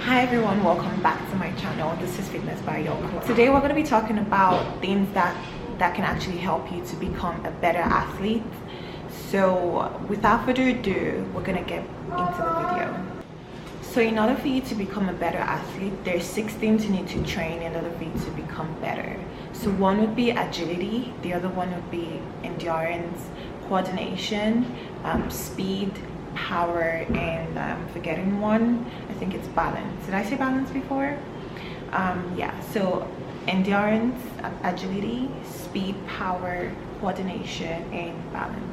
Hi everyone, welcome back to my channel. This is Fitness by Yoko. Today we're going to be talking about things that can actually help you to become a better athlete. So without further ado, we're going to get into the video. So in order for you to become a better athlete, there's 6 things you need to train in order for you to become better. So one would be agility, the other one would be endurance, coordination, speed, power, and I'm forgetting one. I think it's balance. Did I say balance before? Yeah, so endurance, agility, speed, power, coordination, and balance.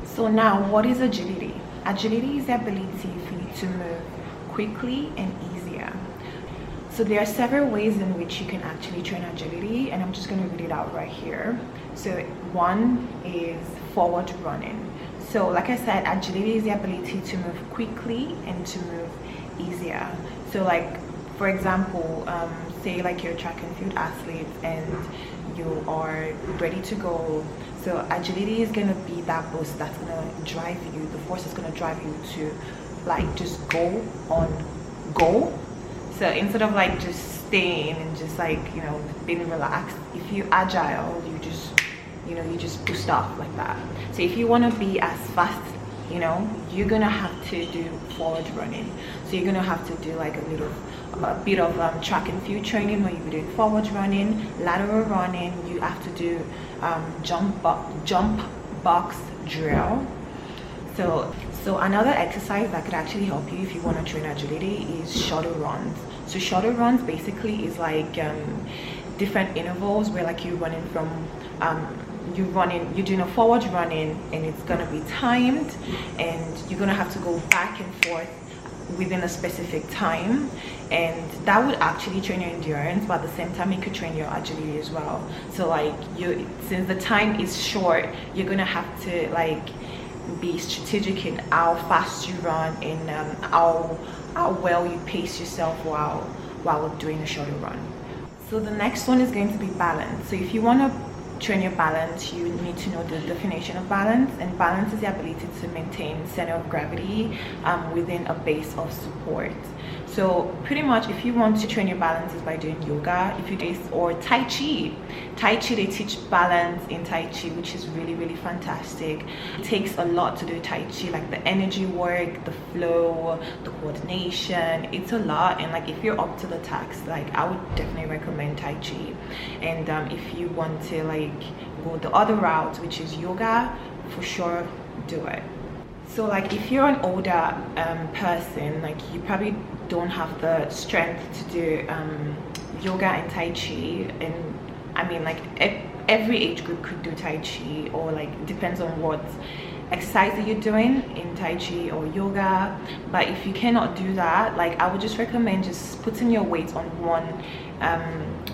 So now, what is agility? Agility is the ability for you to move quickly and easier. So there are several ways in which you can actually train agility, and I'm just going to read it out right here. So one is forward running. So like I said, agility is the ability to move quickly and to move easier. So like, for example, say like you're a track and field athlete and you are ready to go. So agility is going to be that boost that's going to drive you, the force is going to drive you to like just go. So instead of like just staying and just like, you know, being relaxed, if you're agile, you just boost off like that. So if you want to be as fast, you know, you're gonna have to do forward running. So you're gonna have to do like a bit of track and field training where you'll be doing forward running, lateral running. You have to do jump box drill. So another exercise that could actually help you if you want to train agility is shuttle runs. So shuttle runs basically is like different intervals where like you're running from you're doing a forward running, and it's going to be timed, and you're going to have to go back and forth within a specific time, and that would actually train your endurance, but at the same time it could train your agility as well. So like since the time is short, you're going to have to like be strategic in how fast you run and how well you pace yourself while doing a shuttle run. So the next one is going to be balance. So if you want to train your balance, you need to know the definition of balance, and balance is the ability to maintain center of gravity within a base of support. So pretty much if you want to train your balance is by doing yoga, or Tai Chi. Tai Chi, they teach balance in Tai Chi, which is really, really fantastic. It takes a lot to do Tai Chi, like the energy work, the flow, the coordination. It's a lot, and like if you're up to the task, like I would definitely recommend Tai Chi. And if you want to like go the other route, which is yoga, for sure do it. So like if you're an older person, like you probably don't have the strength to do yoga and Tai Chi, and I mean like every age group could do Tai Chi, or like depends on what exercise that you're doing in Tai Chi or yoga. But if you cannot do that, like I would just recommend just putting your weight on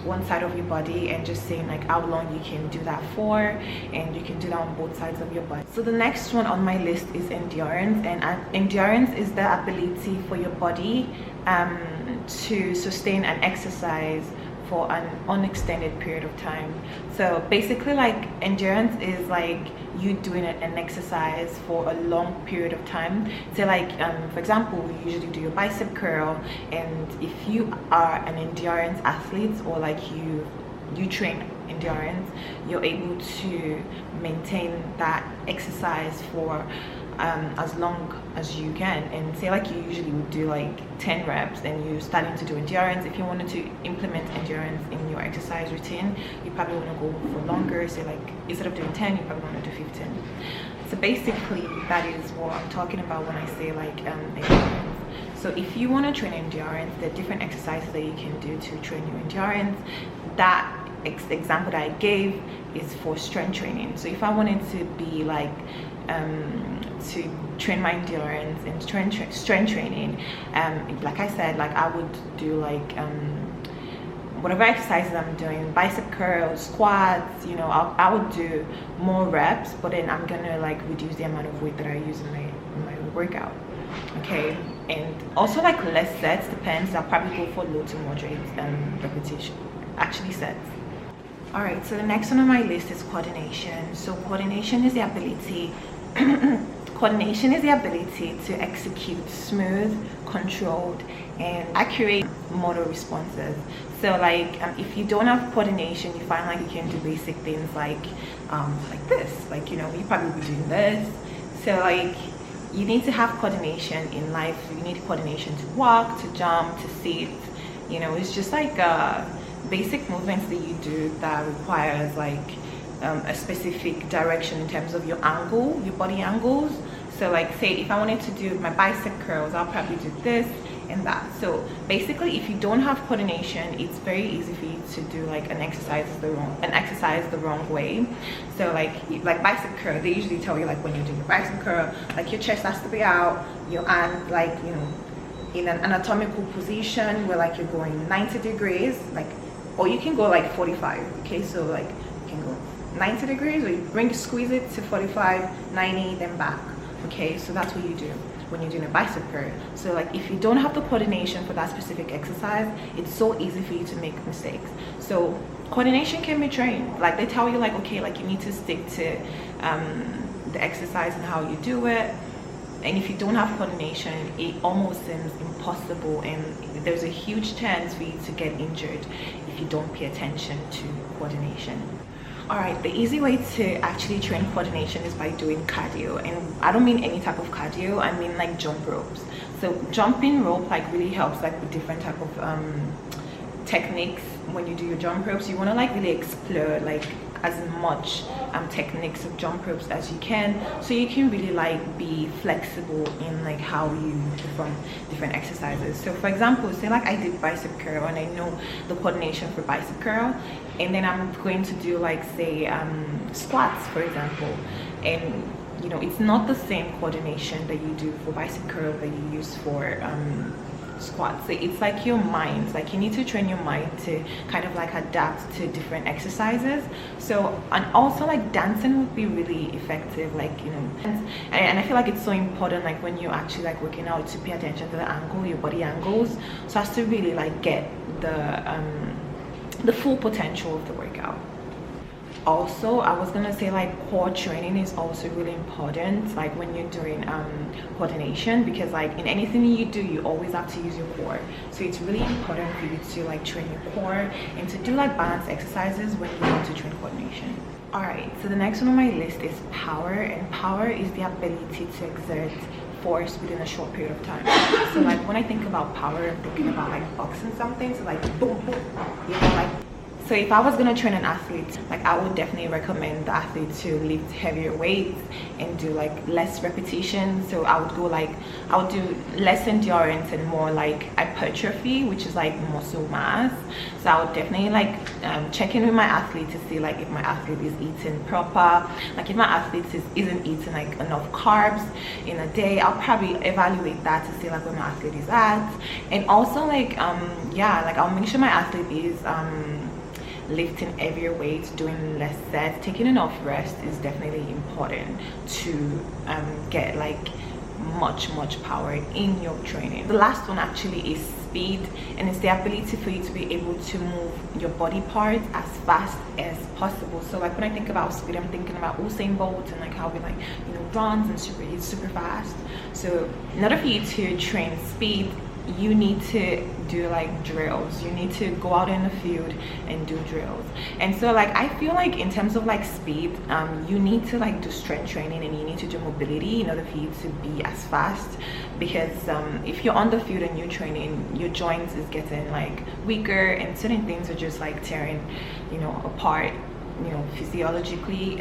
one side of your body and just saying like how long you can do that for, and you can do that on both sides of your body. So the next one on my list is endurance, and endurance is the ability for your body to sustain an exercise for an unextended period of time. So basically like endurance is like you doing an exercise for a long period of time. So like for example, you usually do your bicep curl, and if you are an endurance athlete, or like you train endurance, you're able to maintain that exercise for as long as you can. And say like you usually would do like 10 reps, and you're starting to do endurance. If you wanted to implement endurance in your exercise routine, you probably want to go for longer. Say like instead of doing 10, you probably want to do 15. So basically that is what I'm talking about when I say like endurance. So if you want to train endurance, there are different exercises that you can do to train your endurance. That example that I gave is for strength training. So if I wanted to be like to train my endurance and strength training, like I said, like I would do like whatever exercises I'm doing, bicep curls, squats, you know, I would do more reps, but then I'm gonna like reduce the amount of weight that I use in my workout. Okay, and also like less sets, depends. I'll probably go for low to moderate repetition, actually sets. All right, so the next one on my list is coordination. So coordination is the ability Coordination is the ability to execute smooth, controlled, and accurate motor responses. So like if you don't have coordination, you find like you can do basic things like this, like, you know, you probably be doing this. So like you need to have coordination in life. You need coordination to walk, to jump, to sit. You know, it's just like basic movements that you do that requires like a specific direction in terms of your angle, your body angles. So like say if I wanted to do my bicep curls, I'll probably do this and that. So basically if you don't have coordination, it's very easy for you to do like an exercise the wrong way. So like bicep curl, they usually tell you like when you do your bicep curl, like your chest has to be out, your hand like, you know, in an anatomical position where like you're going 90 degrees, like, or you can go like 45. Okay, so like you can go 90 degrees, or you squeeze it to 45, 90, then back. Okay, so that's what you do when you're doing a bicep curl. So like if you don't have the coordination for that specific exercise, it's so easy for you to make mistakes. So coordination can be trained. Like they tell you like, okay, like you need to stick to the exercise and how you do it. And if you don't have coordination, it almost seems impossible, and there's a huge chance for you to get injured if you don't pay attention to coordination. All right, the easy way to actually train coordination is by doing cardio. And I don't mean any type of cardio, I mean like jump ropes. So jumping rope like really helps like with different type of techniques. When you do your jump ropes, you want to like really explore like as much techniques of jump ropes as you can, so you can really like be flexible in like how you perform different exercises. So for example, say like I did bicep curl and I know the coordination for bicep curl, and then I'm going to do like say squats for example, and you know it's not the same coordination that you do for bicep curl that you use for squats. So it's like your mind, like you need to train your mind to kind of like adapt to different exercises. So, and also like dancing would be really effective, like, you know, and I feel like it's so important like when you're actually like working out to pay attention to the angle, your body angles, so as to really like get the full potential of the workout. Also, I was gonna say like core training is also really important, like when you're doing coordination, because like in anything you do, you always have to use your core. So it's really important for you to like train your core and to do like balance exercises when you want to train coordination. All right, so the next one on my list is power, and power is the ability to exert force within a short period of time. So like when I think about power, I'm thinking about like boxing something, so like boom boom, you know, like. So if I was gonna train an athlete, like I would definitely recommend the athlete to lift heavier weights and do like less repetitions. So I would do less endurance and more like hypertrophy, which is like muscle mass. So I would definitely like check in with my athlete to see like if my athlete is eating proper. Like if my athlete isn't eating like enough carbs in a day, I'll probably evaluate that to see like where my athlete is at. And also like yeah, like I'll make sure my athlete is lifting heavier weights, doing less sets, taking enough rest is definitely important to get like much power in your training. The last one actually is speed, and it's the ability for you to be able to move your body parts as fast as possible. So like when I think about speed, I'm thinking about Usain Bolt and like how he like, you know, runs and he's super fast. So in order for you to train speed, you need to do like drills. You need to go out in the field and do drills. And so like I feel like in terms of like speed, you need to like do strength training and you need to do mobility in order for you to be as fast, because if you're on the field and you're training, your joints is getting like weaker and certain things are just like tearing, you know, apart, you know, physiologically.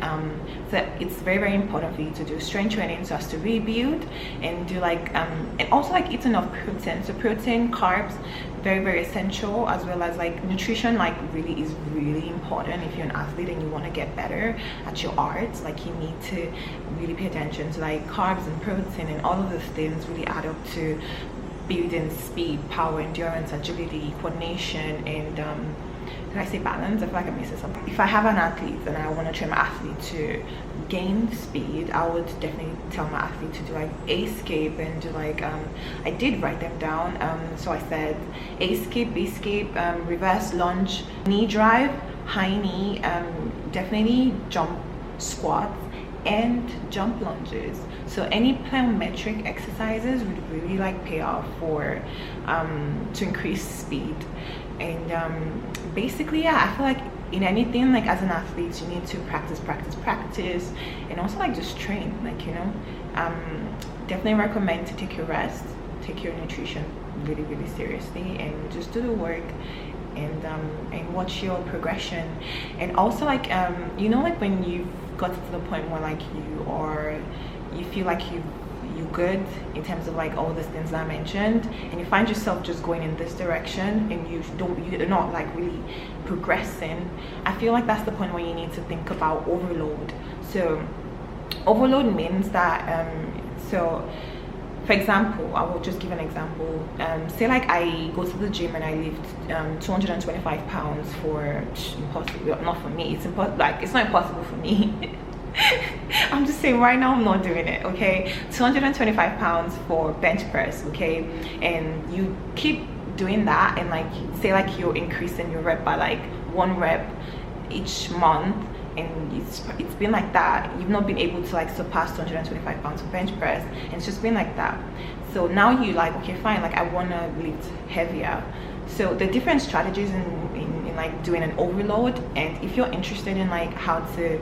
So it's very important for you to do strength training so as to rebuild and do like and also like eat enough protein. So protein, carbs, very essential, as well as like nutrition like is really important. If you're an athlete and you want to get better at your arts, like you need to really pay attention to like carbs and protein, and all of those things really add up to building speed, power, endurance, agility, coordination, and can I say balance? I feel like I'm missing something. If I have an athlete and I want to train my athlete to gain speed, I would definitely tell my athlete to do like A-scape and do like I did write them down. So I said A-scape, B-scape, reverse lunge, knee drive, high knee, definitely jump squats, and jump lunges. So any plyometric exercises would really like pay off for to increase speed. And basically, yeah, I feel like in anything, like as an athlete, you need to practice, and also like just train, like, you know. Definitely recommend to take your rest, take your nutrition really seriously, and just do the work, and watch your progression. And also, like, you know, like when you've got to the point where like you feel like you're good in terms of like all these things that I mentioned, and you find yourself just going in this direction and you're not like really progressing, I feel like that's the point where you need to think about overload. So overload means that so for example, I will just give an example. Say like I go to the gym and I lift 225 pounds for impossible, not for me, it's impossible, like it's not impossible for me. I'm just saying right now I'm not doing it, okay? 225 pounds for bench press, okay? And you keep doing that, and like say like you're increasing your rep by like 1 rep each month, and it's been like that. You've not been able to like surpass 225 pounds of bench press, and it's just been like that. So now you like, okay, fine, like I want to lift heavier. So the different strategies in like doing an overload, and if you're interested in like how to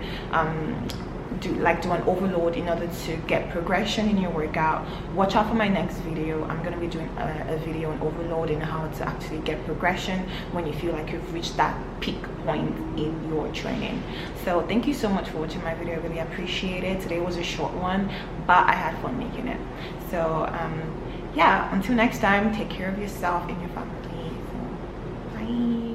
do an overload in order to get progression in your workout, watch out for my next video. I'm going to be doing a video on overload and how to actually get progression when you feel like you've reached that peak point in your training. So thank you so much for watching my video. I really appreciate it. Today was a short one, but I had fun making it. So yeah, until next time, take care of yourself and your family. So, bye.